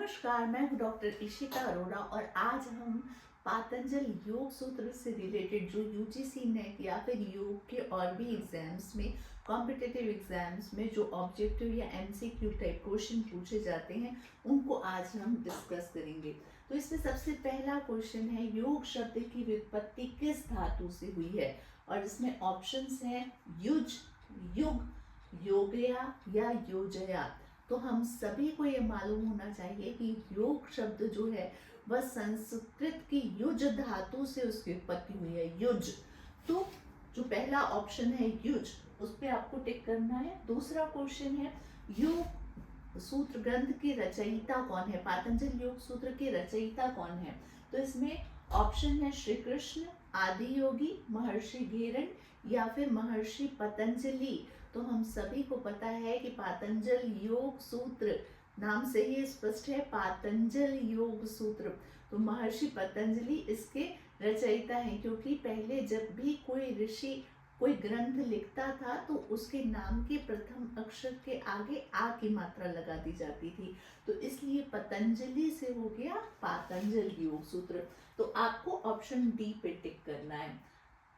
नमस्कार, मैं हूँ डॉक्टर इशिता अरोड़ा और आज हम पातंजल योग सूत्र से रिलेटेड जो यूजीसी नेट या फिर योग के और भी एग्जाम्स में कॉम्पिटिटिव एग्जाम्स में जो ऑब्जेक्टिव या एमसीक्यू टाइप क्वेश्चन पूछे जाते हैं उनको आज हम डिस्कस करेंगे। तो इसमें सबसे पहला क्वेश्चन है, योग शब्द की व्युत्पत्ति किस धातु से हुई है? और इसमें ऑप्शंस हैं युज, युग, योगया या योजया। तो हम सभी को ये मालूम होना चाहिए कि योग शब्द जो है वह संस्कृत की युज धातु से उसकी उत्पत्ति हुई है, युज। तो जो पहला ऑप्शन है युज, उस पर आपको टिक करना है। दूसरा क्वेश्चन है, योग सूत्र ग्रंथ के रचयिता कौन है? पातंजल योग सूत्र के रचयिता कौन है? तो इसमें ऑप्शन है श्री कृष्ण, आदि योगी, महर्षि घेरन या फिर महर्षि पतंजलि। तो हम सभी को पता है कि पातंजल योग सूत्र नाम से ही स्पष्ट है, पातंजल योग सूत्र। तो महर्षि पतंजलि इसके रचयिता हैं, क्योंकि पहले जब भी कोई ऋषि कोई ग्रंथ लिखता था तो उसके नाम के प्रथम अक्षर के आगे आ की मात्रा लगा दी जाती थी, तो इसलिए पतंजलि से हो गया पातंजल योग सूत्र। तो आपको ऑप्शन डी पे टिक करना है।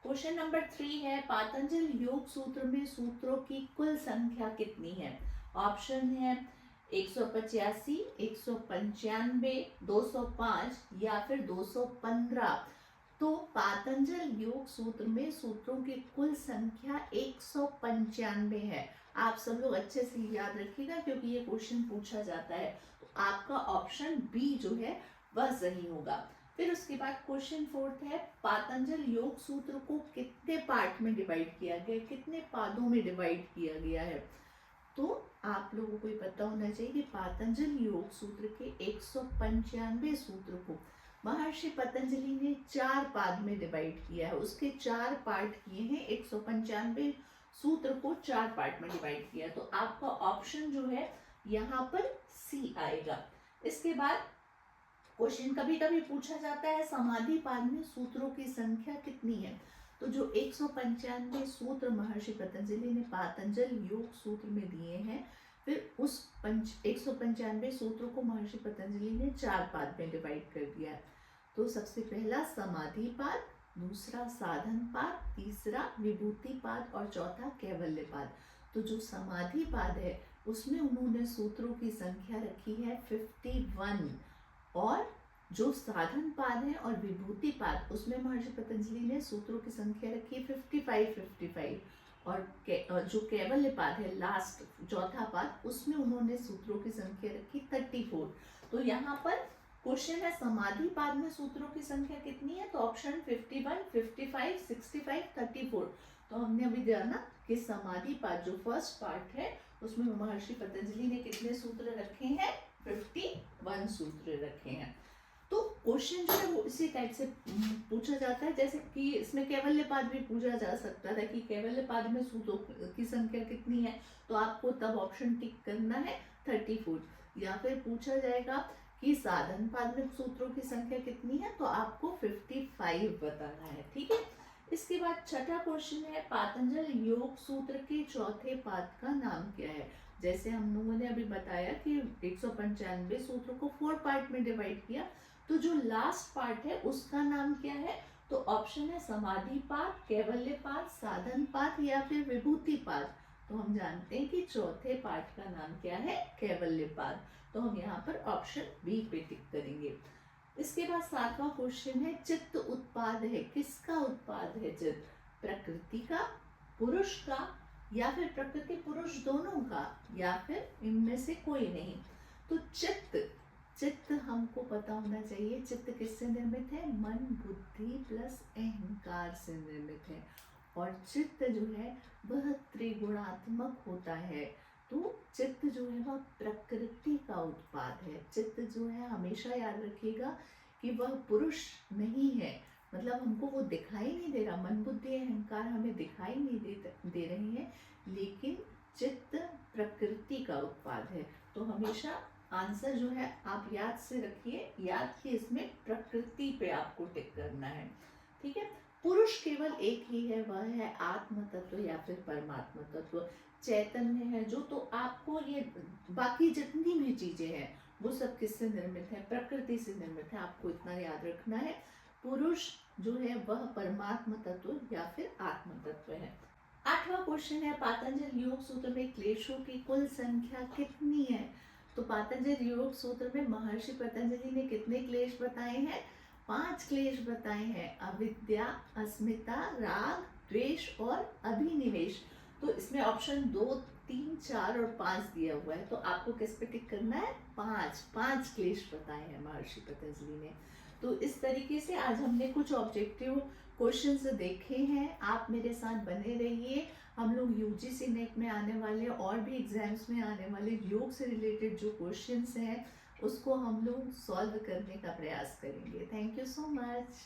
क्वेश्चन नंबर 3 है, पातंजल योग सूत्र में सूत्रों की कुल संख्या कितनी है? ऑप्शन है 185, 195, 205 या फिर 215। तो पातंजल योग सूत्र में सूत्रों की कुल संख्या 195 है। आप सब लोग अच्छे से याद रखिएगा क्योंकि ये क्वेश्चन पूछा जाता है। तो आपका ऑप्शन बी जो है वह सही होगा। फिर उसके बाद क्वेश्चन 4 है, पातंजल योग सूत्र को कितने पार्ट में डिवाइड किया गया, कितने पादों में डिवाइड किया गया है? तो आप लोगों को ये पता होना चाहिए कि पातंजल योग सूत्र के 195 सूत्र को महर्षि पतंजलि ने 4 पाद में डिवाइड किया है। उसके 4 पार्ट किए हैं, 195 सूत्र को 4 पार्ट में डिवाइड किया। तो आपका ऑप्शन जो है यहाँ पर सी आएगा। इसके बाद क्वेश्चन कभी कभी पूछा जाता है, समाधि पाद में सूत्रों की संख्या कितनी है? तो जो 195 सूत्र महर्षि पतंजलि ने पातंजल योग सूत्र में दिए हैं, फिर उस 195 सूत्रों को महर्षि पतंजलि ने 4 पाद में डिवाइड कर दिया है। तो सबसे पहला समाधि पाद, दूसरा साधन पाद, तीसरा विभूति पाद और चौथा कैवल्य पाद। तो जो समाधि पाद है उसमें उन्होंने सूत्रों की संख्या रखी है 51, और जो साधन पाद है और विभूति पाद उसमें महर्षि पतंजलि ने सूत्रों की संख्या रखी है 55, और जो कैवल्य पाद है लास्ट चौथा पाद उसमें उन्होंने सूत्रों की संख्या रखी 34। तो यहाँ पर क्वेश्चन है, समाधि पाद में सूत्रों की संख्या कितनी है? तो ऑप्शन 51, 55, 65, 34। तो हमने अभी जाना कि समाधि पाद जो फर्स्ट पार्ट है उसमें महर्षि पतंजलि ने कितने सूत्र रखे हैं? 51 सूत्र रखे हैं। तो क्वेश्चन जो है वो इसी टाइप से पूछा जाता है, जैसे कि इसमें कैवल्य पाद भी पूछा जा सकता था कि कैवल्य पाद में सूत्रों की संख्या कितनी है, तो आपको तब ऑप्शन टिक करना है 34। या फिर पूछा जाएगा कि साधन पाद में सूत्रों की संख्या कितनी है, तो आपको 55 बताना है। ठीक है। इसके बाद छठा क्वेश्चन है, पातंजल योग सूत्र के चौथे पाद का नाम क्या है? जैसे हम लोगों ने अभी बताया कि 195 सूत्रों को 4 पार्ट में डिवाइड किया, तो जो लास्ट पार्ट है उसका नाम क्या है? तो ऑप्शन है समाधि पाद, कैवल्य पाद, साधन पाद या फिर विभूति पाद। तो हम जानते हैं कि चौथे पार्ट का नाम क्या है? कैवल्य पाद। तो हम यहाँ पर ऑप्शन बी पे टिक करेंगे। इसके बाद 7वां क्वेश्चन है, चित्त उत्पाद है, किसका उत्पाद है चित्त? प्रकृति का, पुरुष का, या फिर प्रकृति पुरुष दोनों का, या फिर इनमें से कोई नहीं। तो चित्त हमको पता होना चाहिए, चित्त किससे निर्मित है? मन, बुद्धि प्लस अहंकार से निर्मित है, और चित्त जो है वह त्रिगुणात्मक होता है। तो चित्त जो है वह प्रकृति का उत्पाद है। चित्त जो है हमेशा याद रखिएगा कि वह पुरुष नहीं है, मतलब हमको वो दिखाई नहीं दे रहा, मन बुद्धि अहंकार हमें दिखाई नहीं दे रहे हैं, लेकिन चित्त प्रकृति का उत्पाद है। तो हमेशा आंसर जो है आप याद से रखिए, याद कि इसमें प्रकृति पे आपको टिक करना है। ठीक है। पुरुष केवल एक ही है, वह है आत्म तत्व या फिर परमात्मा तत्व, चैतन्य है जो। तो आपको ये बाकी जितनी भी चीजें हैं वो सब किससे निर्मित है? प्रकृति से निर्मित है, आपको इतना याद रखना है। पुरुष जो है वह परमात्मा तत्व या फिर आत्म तत्व है। 8वां क्वेश्चन है, पातंजल योग सूत्र में क्लेशों की कुल संख्या कितनी है? तो पातंजल योग सूत्र में महर्षि पतंजलि ने कितने क्लेश बताए हैं? 5 क्लेश बताए हैं। अविद्या, अस्मिता, राग, द्वेष और अभिनिवेश। तो इसमें ऑप्शन 2, 3, 4 और 5 दिया हुआ है, तो आपको किस पे टिक करना है? 5 क्लेश बताए हैं महर्षि पतंजलि ने। तो इस तरीके से आज हमने कुछ ऑब्जेक्टिव क्वेश्चंस देखे हैं। आप मेरे साथ बने रहिए। हम लोग यूजीसी नेट में आने वाले और भी एग्जाम्स में आने वाले योग से रिलेटेड जो क्वेश्चंस हैं उसको हम लोग सॉल्व करने का प्रयास करेंगे। Thank you so much.